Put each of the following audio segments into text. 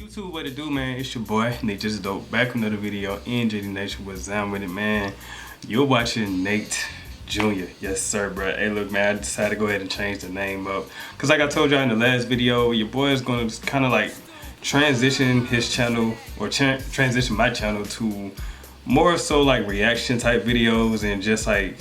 YouTube, what it do, man? It's your boy natejustdope, back with another video in JD Nation with Zam with it, man. You're watching Nate Jr. Yes, sir, bro. Hey, look, man, I decided to go ahead and change the name up because, like I told y'all in the last video, your boy is gonna kind of like transition his channel or transition my channel to more so like reaction type videos and just like,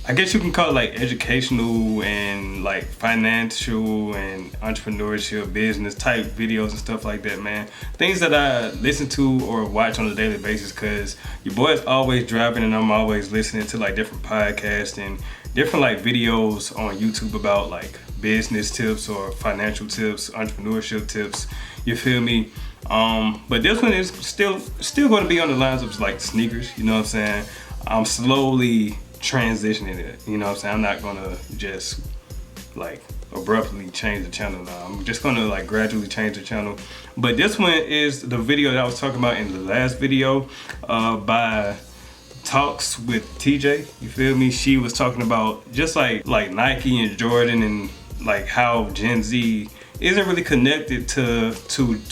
I guess you can call it like educational and like financial and entrepreneurship, business type videos and stuff like that, man. Things that I listen to or watch on a daily basis because your boy is always driving and I'm always listening to like different podcasts and different like videos on YouTube about like business tips or financial tips, entrepreneurship tips, you feel me? But this one is still going to be on the lines of like sneakers, you know what I'm saying? I'm slowly transitioning it, you know what I'm saying? I'm not gonna just like abruptly change the channel now. I'm just gonna like gradually change the channel. But this one is the video that I was talking about in the last video by Talks with TJ, you feel me? She was talking about just like Nike and Jordan and like how Gen Z isn't really connected to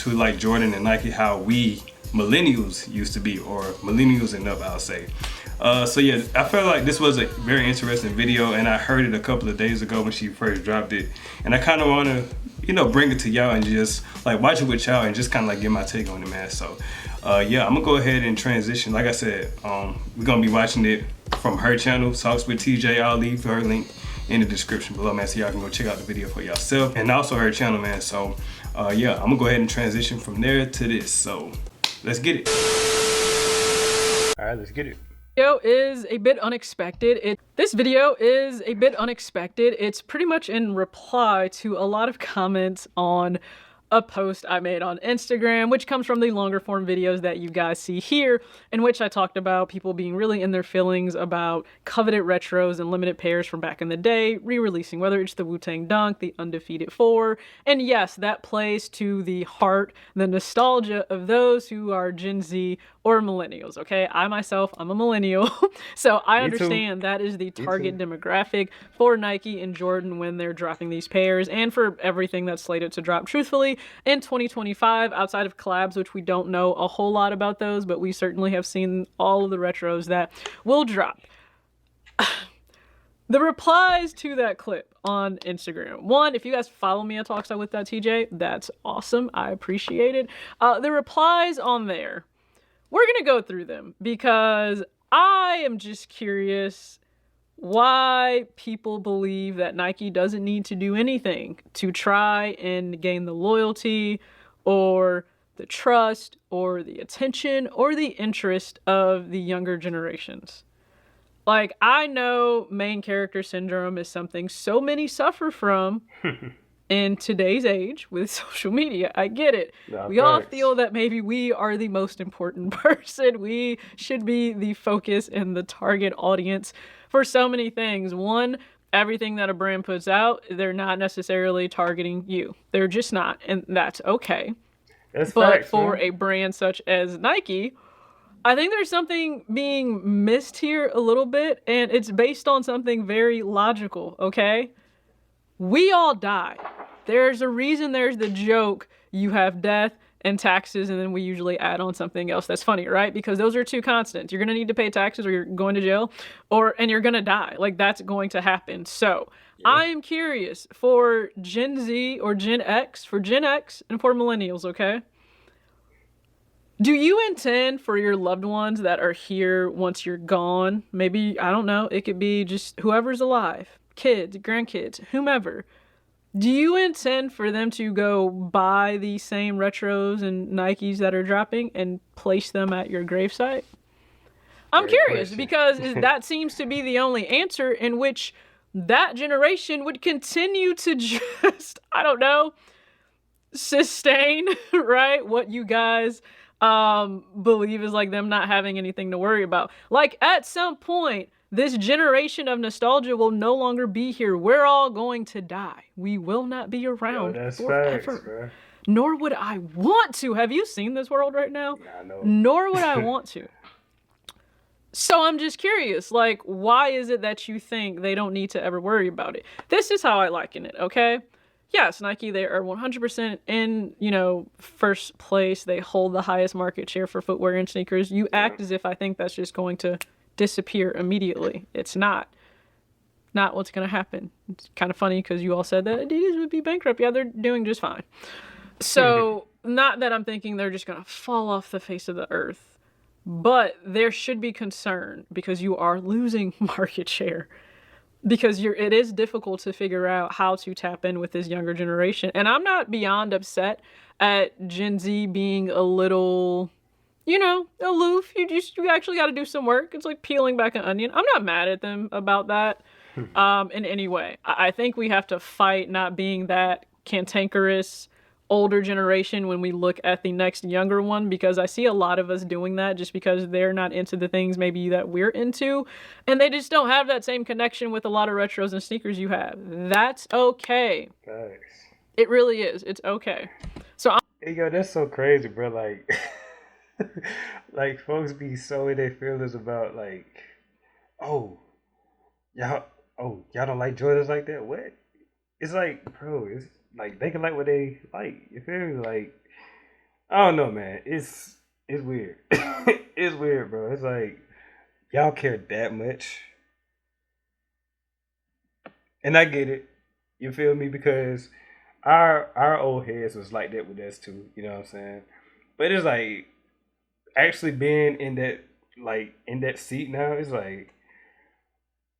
like Jordan and Nike, how we millennials used to be, or millennials and up, I'll say. So yeah, I felt like this was a very interesting video and I heard it a couple of days ago when she first dropped it. And I kind of want to, you know, bring it to y'all and just like watch it with y'all and just kind of like get my take on it, man. So yeah, I'm gonna go ahead and transition. Like I said, we're gonna be watching it from her channel, Talks with TJ. I'll leave her link in the description below, man, so y'all can go check out the video for yourself, and also her channel, man. So yeah, I'm gonna go ahead and transition from there to this. So let's get it. All right, let's get it. Is a bit unexpected. This video is a bit unexpected. It's pretty much in reply to a lot of comments on a post I made on Instagram, which comes from the longer form videos that you guys see here, in which I talked about people being really in their feelings about coveted retros and limited pairs from back in the day, re-releasing, whether it's the Wu-Tang Dunk, the Undefeated 4, and yes, that plays to the heart, the nostalgia of those who are Gen Z or millennials, okay? I myself, I'm a millennial, so I understand that is the target demographic for Nike and Jordan when they're dropping these pairs, and for everything that's slated to drop, truthfully, in 2025, outside of collabs, which we don't know a whole lot about those, but we certainly have seen all of the retros that will drop. The replies to that clip on Instagram. One, if you guys follow me at TalksWith.TJ, that's awesome. I appreciate it. The replies on there, we're going to go through them because I am just curious why people believe that Nike doesn't need to do anything to try and gain the loyalty or the trust or the attention or the interest of the younger generations. Like, I know main character syndrome is something so many suffer from in today's age with social media. I get it. We all feel that maybe we are the most important person. We should be the focus and the target audience for so many things. One, everything that a brand puts out, they're not necessarily targeting you. They're just not, and that's okay. But facts, for a brand such as Nike, I think there's something being missed here a little bit, and it's based on something very logical, okay? We all die. There's a reason there's the joke, you have death and taxes, and then we usually add on something else that's funny, right? Because those are two constants. You're gonna need to pay taxes or you're going to jail, and you're gonna die. Like, that's going to happen. So yeah. I am curious for Gen Z or Gen X, for Gen X and for millennials, okay? Do you intend for your loved ones that are here once you're gone? Maybe, I don't know, it could be just whoever's alive, kids, grandkids, whomever. Do you intend for them to go buy the same retros and Nikes that are dropping and place them at your gravesite? I'm curious because that seems to be the only answer in which that generation would continue to just, I don't know, sustain, right? What you guys believe is like them not having anything to worry about. Like, at some point, this generation of nostalgia will no longer be here. We're all going to die. We will not be around forever. Facts, bro. Nor would I want to. Have you seen this world right now? Yeah, I know. Nor would I want to. So I'm just curious, like, why is it that you think they don't need to ever worry about it? This is how I liken it, okay? yes, Nike, they are 100% in, first place. They hold the highest market share for footwear and sneakers. You act as if I think that's just going to disappear immediately. It's not what's going to happen. It's kind of funny because you all said that Adidas would be bankrupt. Yeah, they're doing just fine. So not that I'm thinking they're just going to fall off the face of the earth, but there should be concern because you are losing market share. Because it is difficult to figure out how to tap in with this younger generation. And I'm not beyond upset at Gen Z being a little, aloof. You actually got to do some work. It's like peeling back an onion. I'm not mad at them about that in any way. I think we have to fight not being that cantankerous older generation when we look at the next younger one, because I see a lot of us doing that just because they're not into the things maybe that we're into, and they just don't have that same connection with a lot of retros and sneakers you have. That's okay. Thanks. It really is. It's okay. So Hey, yo, that's so crazy, bro. Like, like folks be so in their feelings about like, oh, y'all don't like Jordans like that? What? It's like, bro, it's like they can like what they like. You feel me? Like, I don't know, man. It's weird. It's weird, bro. It's like y'all care that much, and I get it. You feel me? Because our old heads was like that with us too. You know what I'm saying? But it's like actually being in that seat now. It's like,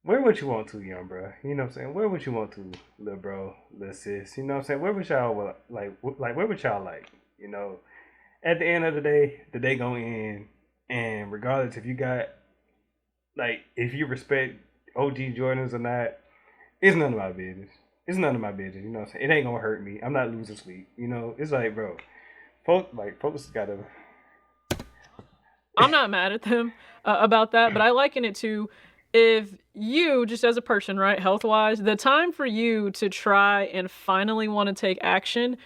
where would you want to, young bro? You know what I'm saying? Where would you want to, little bro, little sis? You know what I'm saying? Where would y'all like? Where would y'all like? You know, at the end of the day gonna end, and regardless if you got like if you respect OG Jordans or not, it's none of my business. It's none of my business. You know what I'm saying? It ain't gonna hurt me. I'm not losing sleep. You know, it's like, bro, folks gotta. I'm not mad at them about that, but I liken it to if you, just as a person, right, health-wise, the time for you to try and finally want to take action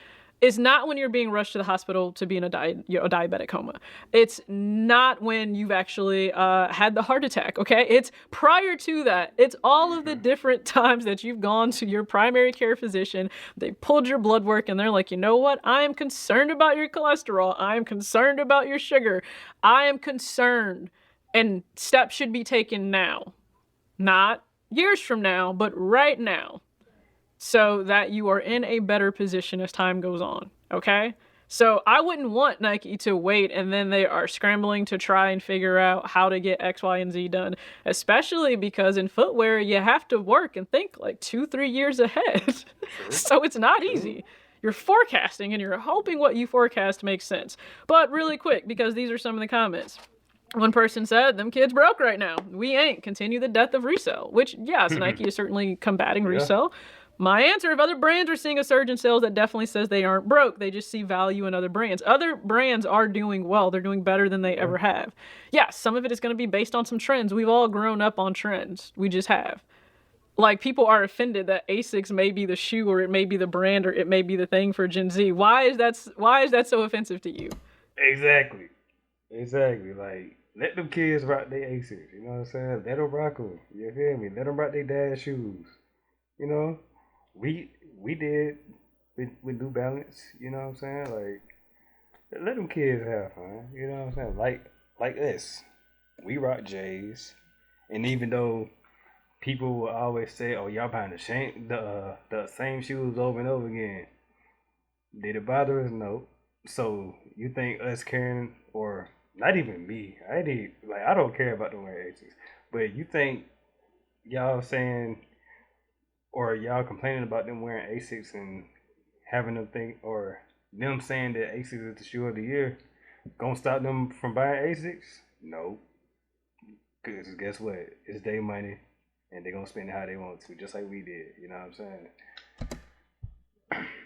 is not when you're being rushed to the hospital to be in a diabetic coma. It's not when you've actually had the heart attack, okay? It's prior to that. It's all of the different times that you've gone to your primary care physician, they pulled your blood work, and they're like, you know what? I am concerned about your cholesterol. I am concerned about your sugar. I am concerned. And steps should be taken now. Not years from now, but right now. So that you are in a better position as time goes on, okay? So I wouldn't want Nike to wait and then they are scrambling to try and figure out how to get X, Y, and Z done, especially because in footwear, you have to work and think like 2-3 years ahead. So it's not easy. You're forecasting and you're hoping what you forecast makes sense. But really quick, because these are some of the comments. One person said, them kids broke right now. We ain't. Continue the death of resale. Which, yes, Nike is certainly combating resale. My answer, if other brands are seeing a surge in sales, that definitely says they aren't broke. They just see value in other brands. Other brands are doing well. They're doing better than they ever have. Yeah, some of it is going to be based on some trends. We've all grown up on trends. We just have. Like, people are offended that Asics may be the shoe, or it may be the brand, or it may be the thing for Gen Z. Why is that so offensive to you? Exactly. Like, let them kids rock their Asics. You know what I'm saying? Let them rock them. You feel me? Let them rock their dad shoes. You know? We did with New Balance, you know what I'm saying? Like, let them kids have fun, you know what I'm saying? Like us, we rock J's, and even though people will always say, "Oh, y'all buying the same shoes over and over again," did it bother us? No. So you think us caring, or not even me? I don't care about the wearing Asics, but you think y'all saying, or y'all complaining about them wearing Asics and having them think, or them saying that Asics is the shoe of the year, gonna stop them from buying Asics? No. Because guess what? It's their money, and they're gonna spend it how they want to, just like we did. You know what I'm saying?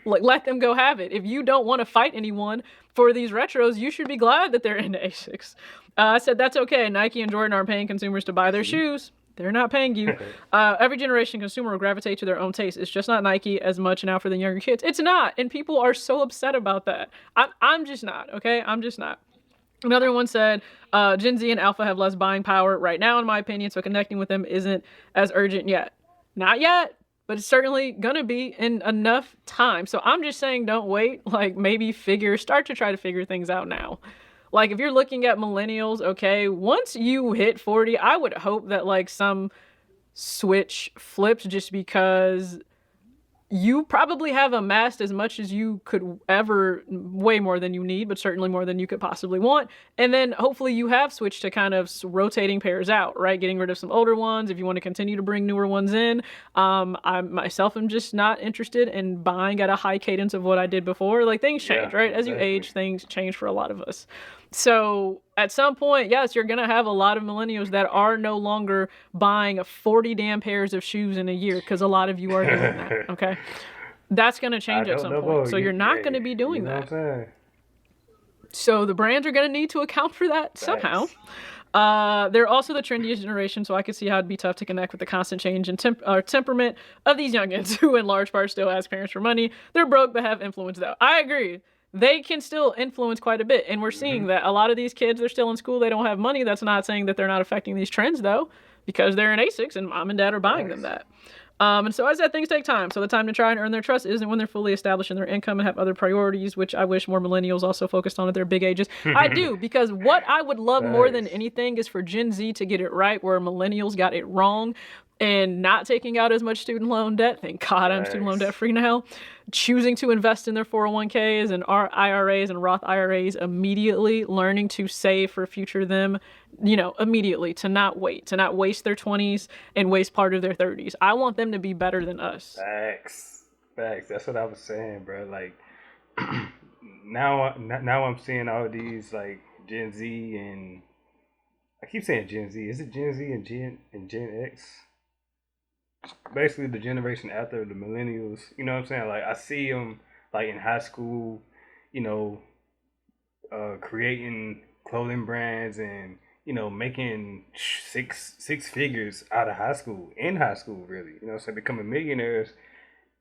Like, let them go have it. If you don't want to fight anyone for these retros, you should be glad that they're into Asics. I said that's okay. Nike and Jordan aren't paying consumers to buy their shoes. They're not paying you. Every generation consumer will gravitate to their own taste. It's just not Nike as much now for the younger kids. It's not. And people are so upset about that. I'm just not, okay? I'm just not. Another one said, Gen Z and Alpha have less buying power right now, in my opinion, so connecting with them isn't as urgent yet. Not yet. but it's certainly gonna be in enough time. So I'm just saying, don't wait. Like, maybe start to try to figure things out now. Like, if you're looking at millennials, okay, once you hit 40, I would hope that like some switch flips, just because you probably have amassed as much as you could ever, way more than you need, but certainly more than you could possibly want. And then hopefully you have switched to kind of rotating pairs out, right? Getting rid of some older ones if you want to continue to bring newer ones in. I myself am just not interested in buying at a high cadence of what I did before. Like, things change, right? As you age, things change for a lot of us. So at some point, yes, you're going to have a lot of millennials that are no longer buying 40 damn pairs of shoes in a year, because a lot of you are doing that, okay? That's going to change at some point. So you're not going to be doing that. So the brands are going to need to account for that somehow. They're also the trendiest generation, so I could see how it'd be tough to connect with the constant change and temperament of these youngins who in large part still ask parents for money. They're broke but have influence, though. I agree. They can still influence quite a bit. And we're seeing that a lot of these kids are still in school. They don't have money. That's not saying that they're not affecting these trends, though, because they're in ASICs and mom and dad are buying them that. And so as that, things take time. So the time to try and earn their trust isn't when they're fully established in their income and have other priorities, which I wish more millennials also focused on at their big ages. I do, because what I would love more than anything is for Gen Z to get it right where millennials got it wrong, and not taking out as much student loan debt. Thank God I'm student loan debt free now. Choosing to invest in their 401ks and IRAs and Roth IRAs immediately, learning to save for future them, immediately, to not wait, to not waste their 20s and waste part of their 30s. I want them to be better than us. Facts. That's what I was saying, bro. Like, now I'm seeing all these like Gen Z, and I keep saying Gen Z. Is it Gen Z and Gen X? Basically the generation after the millennials, you know what I'm saying? Like, I see them like in high school, creating clothing brands and making six figures out of high school, really, what I'm saying, becoming millionaires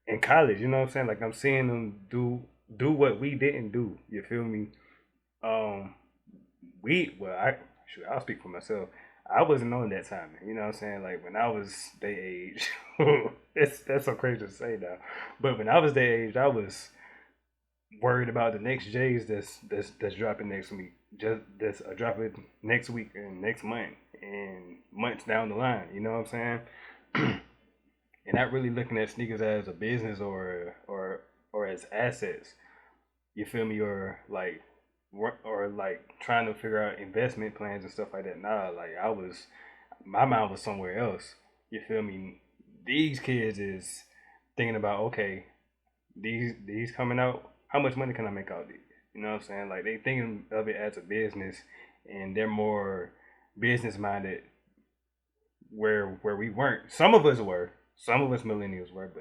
in college, you know what I'm saying? Like, I'm seeing them do what we didn't do. You feel me? I'll speak for myself. I wasn't on that time, you know what I'm saying? Like, when I was their age, that's so crazy to say now, but when I was their age, I was worried about the next J's that's dropping next week, that's dropping next week and next month and months down the line, you know what I'm saying? And not really looking at sneakers as a business or as assets, you feel me? Or like trying to figure out investment plans and stuff like that. Nah, like, my mind was somewhere else. You feel me? These kids is thinking about, okay, these coming out, how much money can I make out of these? You know what I'm saying? Like, they thinking of it as a business, and they're more business minded, where we weren't. Some of us millennials were,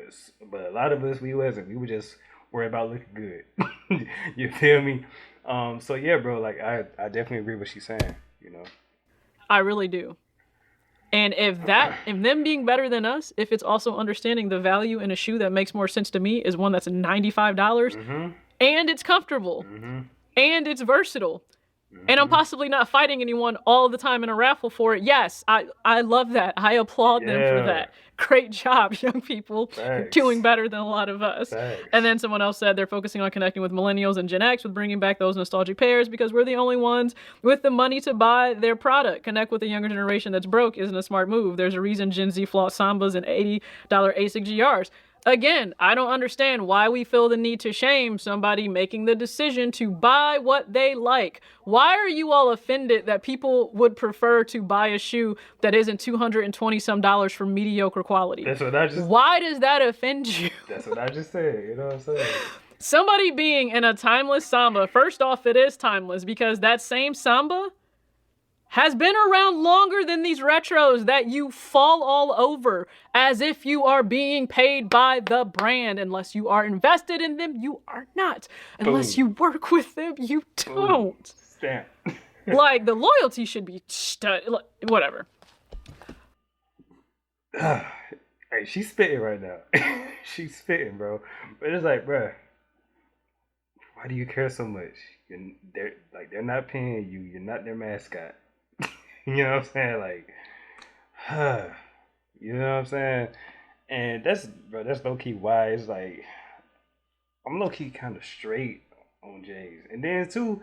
but a lot of us, we wasn't. We were just worried about looking good. You feel me? So yeah, bro, like, I definitely agree with what she's saying, I really do. And if them being better than us, if it's also understanding the value in a shoe that makes more sense to me is one that's $95 and it's comfortable and it's versatile. And I'm possibly not fighting anyone all the time in a raffle for it. Yes, I love that. I applaud them for that. Great job, young people. You're doing better than a lot of us. And then someone else said they're focusing on connecting with Millennials and Gen X with bringing back those nostalgic pairs because we're the only ones with the money to buy their product. Connect with the younger generation that's broke isn't a smart move. There's a reason Gen Z flaunts Sambas and $80 ASIC GRs. Again, I don't understand why we feel the need to shame somebody making the decision to buy what they like. Why are you all offended that people would prefer to buy a shoe that isn't $220 some for mediocre quality? Why does that offend you? That's what I just said, you know what I'm saying? Somebody being in a timeless Samba, first off, it is timeless because that same Samba has been around longer than these retros that you fall all over as if you are being paid by the brand. Unless you are invested in them, you are not. Unless you work with them, you don't. Damn. Like, the loyalty should be whatever. Hey, she's spitting right now. She's spitting, bro. But it's like, bro, why do you care so much? They're not paying you. You're not their mascot. You know what I'm saying? Like, you know what I'm saying? And that's, bro, that's low key why it's like I'm low key kind of straight on J's. And then too,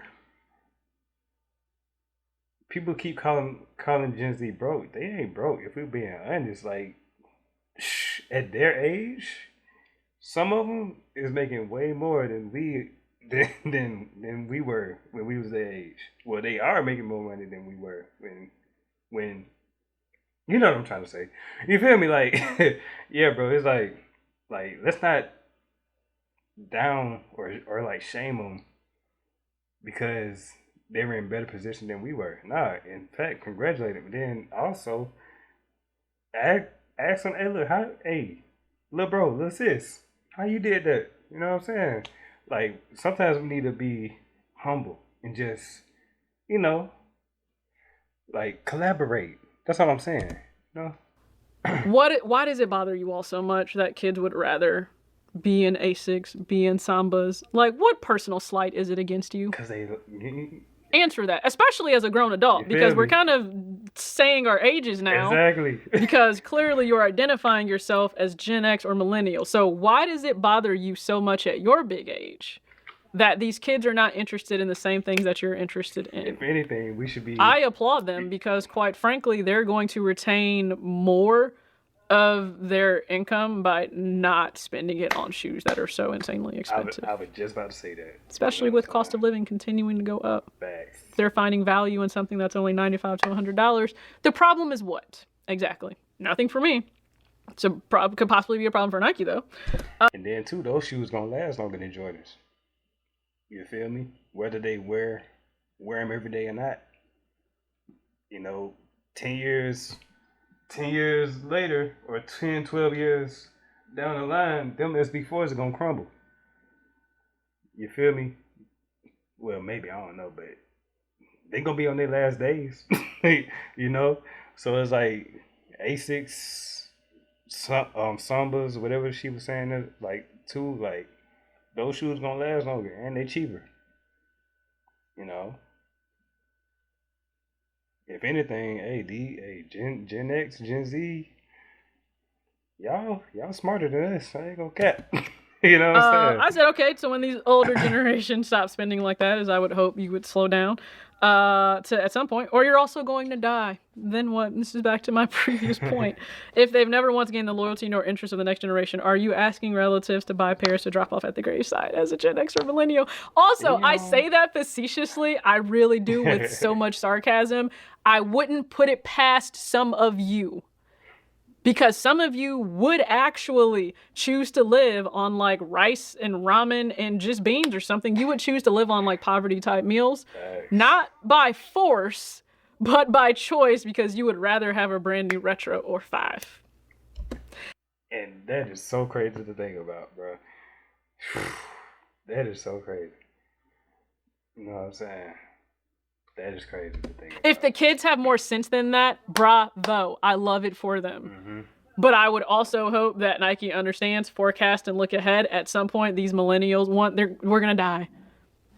people keep calling Gen Z broke. They ain't broke. If we're being honest, like at their age, some of them is making way more than than we were when we was their age. Well, they are making more money than we were when you know what I'm trying to say. You feel me? Like, yeah, bro. It's like let's not down or like shame them because they were in better position than we were. Nah, in fact, congratulate them. Then also ask ask them, hey, look, little bro, little sis, how you did that? You know what I'm saying? Like sometimes we need to be humble and just, you know, like collaborate. That's all I'm saying. You know? Why does it bother you all so much that kids would rather be in Asics, be in Sambas? Like, what personal slight is it against you? Because they answer that, especially as a grown adult, because we're kind of saying our ages now. Exactly. Because clearly you're identifying yourself as Gen X or Millennial. So why does it bother you so much at your big age that these kids are not interested in the same things that you're interested in? If anything, we should be. I applaud them because, quite frankly, they're going to retain more of their income by not spending it on shoes that are so insanely expensive. I was just about to say that. Especially with cost of living continuing to go up. Facts. They're finding value in something that's only $95 to $100. The problem is what? Exactly. Nothing for me. So could possibly be a problem for Nike, though. And then, too, those shoes going to last longer than Jordans. You feel me? Whether they wear them every day or not. You know, 10 years later or 10, 12 years down the line, them SB4s are going to crumble. You feel me? Well, maybe, I don't know, but they going to be on their last days, you know? So it's like Asics, Sambas, whatever she was saying, like, too, like, those shoes going to last longer and they cheaper, you know? If anything, Gen X, Gen Z, y'all smarter than us. I ain't gonna cap. You know what I'm saying? I said, okay, so when these older generations stop spending like that, as I would hope you would slow down at some point, or you're also going to die. Then what? This is back to my previous point. If they've never once gained the loyalty nor interest of the next generation, are you asking relatives to buy pairs to drop off at the graveside as a Gen X or Millennial? Also, I say that facetiously. I really do with so much sarcasm. I wouldn't put it past some of you. Because some of you would actually choose to live on like rice and ramen and just beans or something. You would choose to live on like poverty type meals, not by force, but by choice, because you would rather have a brand new Retro or 5. And that is so crazy to think about, bro. That is so crazy. You know what I'm saying? That is crazy to think about. If the kids have more sense than that, bravo. I love it for them. Mm-hmm. But I would also hope that Nike understands, forecast, and look ahead. At some point, these millennials we're gonna die.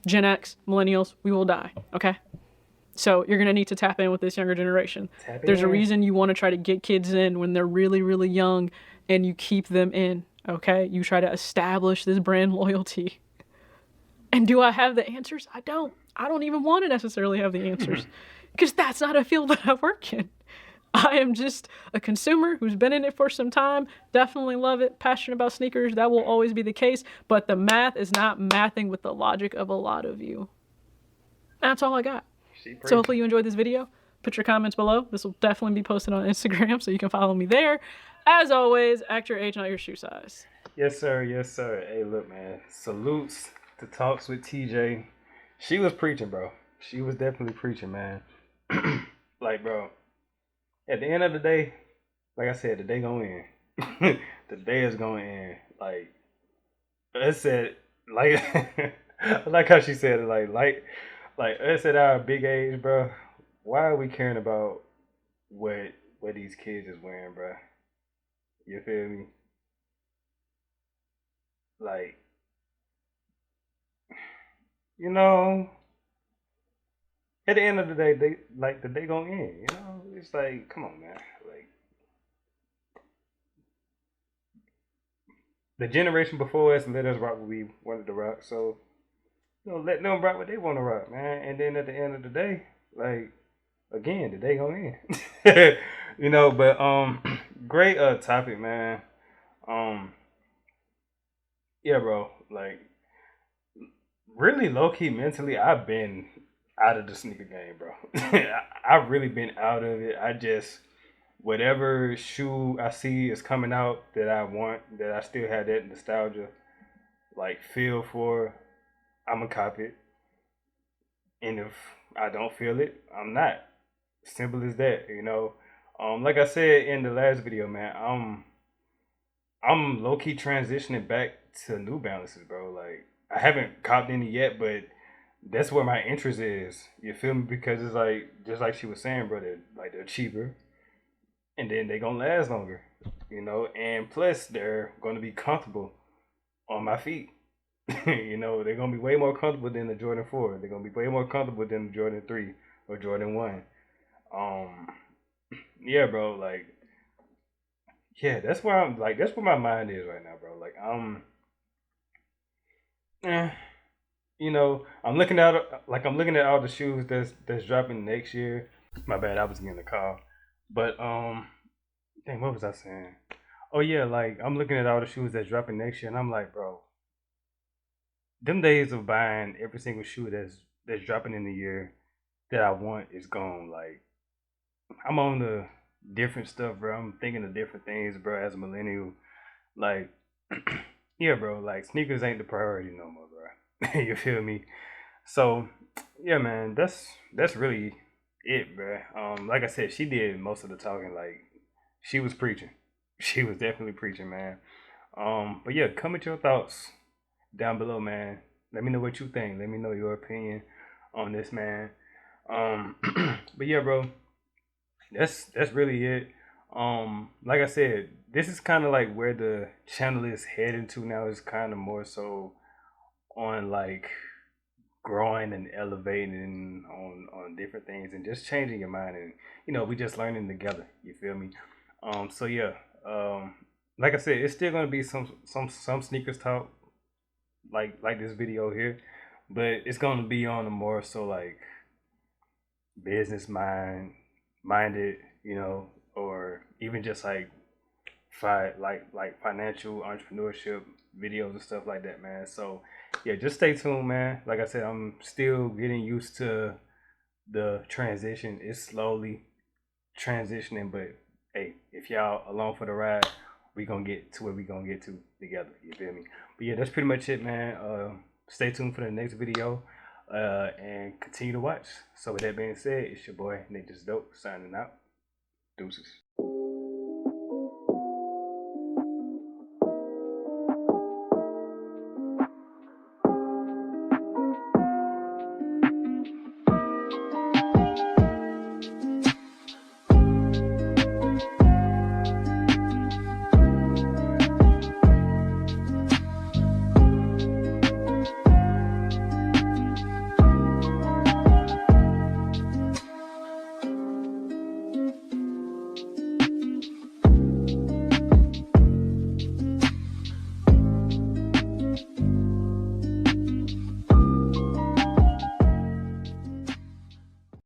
Gen X, millennials, we will die. Okay? So you're gonna need to tap in with this younger generation. There's a reason you want to try to get kids in when they're really, really young and you keep them in. Okay? You try to establish this brand loyalty. And do I have the answers? I don't. I don't even want to necessarily have the answers because that's not a field that I work in. I am just a consumer who's been in it for some time. Definitely love it. Passionate about sneakers. That will always be the case. But the math is not mathing with the logic of a lot of you. That's all I got. So hopefully you enjoyed this video. Put your comments below. This will definitely be posted on Instagram, so you can follow me there. As always, act your age, not your shoe size. Yes, sir. Yes, sir. Hey, look, man. Salutes to Talks with TJ. She was preaching, bro. She was definitely preaching, man. Like, bro, at the end of the day, like I said, the day going in. The day is going in. Like, I said, like, I like how she said it. Like I said, our big age, bro. Why are we caring about what these kids is wearing, bro? You feel me? Like, you know, at the end of the day, the day gonna end. You know, it's like, come on, man. the generation before us let us rock what we wanted to rock. So, let them rock what they want to rock, man. And then at the end of the day, like, again, the day gonna end. But great topic, man. Um, yeah, bro. Like, really low key mentally, I've been out of the sneaker game, bro. I've really been out of it. I just whatever shoe I see is coming out that I want, that I still have that nostalgia like feel for, I'm gonna cop it. And if I don't feel it, I'm not. Simple as that. Like I said in the last video, man, I'm low key transitioning back to New Balances, bro. Like I haven't copped any yet, but that's where my interest is. You feel me? Because it's like just like she was saying, bro. They're cheaper, and then they gonna last longer. And plus they're gonna be comfortable on my feet. They're gonna be way more comfortable than the Jordan 4. They're gonna be way more comfortable than the Jordan 3 or Jordan 1. Um, yeah, bro. Like, yeah, that's where my mind is right now, bro. Like, eh, I'm looking at all the shoes that's dropping next year. My bad, I was getting the call. But dang, what was I saying? Oh yeah, like I'm looking at all the shoes that's dropping next year, and I'm like, bro, them days of buying every single shoe that's dropping in the year that I want is gone. Like I'm on the different stuff, bro. I'm thinking of different things, bro. As a millennial, like yeah, bro. Like sneakers ain't the priority no more, bro. You feel me? So yeah, man. That's really it, bro. Like I said, she did most of the talking. Like she was preaching. She was definitely preaching, man. But yeah, comment your thoughts down below, man. Let me know what you think. Let me know your opinion on this, man. Um, but yeah, bro, that's really it. Like I said, this is kind of like where the channel is heading to now. Is kind of more so on like growing and elevating on different things and just changing your mind and we just learning together. You feel me? So yeah. Um, like I said, it's still gonna be some sneakers talk like this video here, but it's gonna be on a more so like business minded, or even just like like financial entrepreneurship videos and stuff like that, man. So yeah, just stay tuned, man. Like I said, I'm still getting used to the transition. It's slowly transitioning, but hey, if y'all along for the ride, we gonna get to where we gonna get to together. You feel me? But yeah, that's pretty much it, man. Stay tuned for the next video, and continue to watch. So with that being said, it's your boy natejustdope signing out. Deuces.